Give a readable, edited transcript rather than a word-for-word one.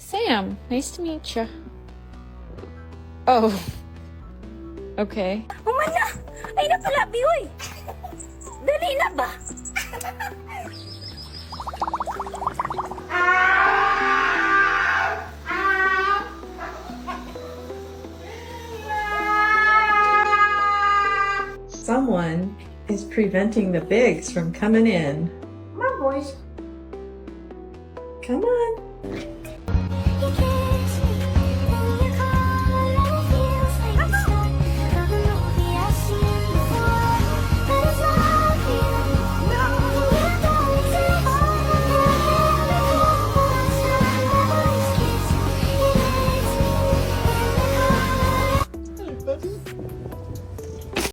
Sam, nice to meet you. Oh. Okay. Umana! Ay na pala, Biyoy! Dali na ba? Someone is preventing the bigs from coming in. Come on, boys. Come on.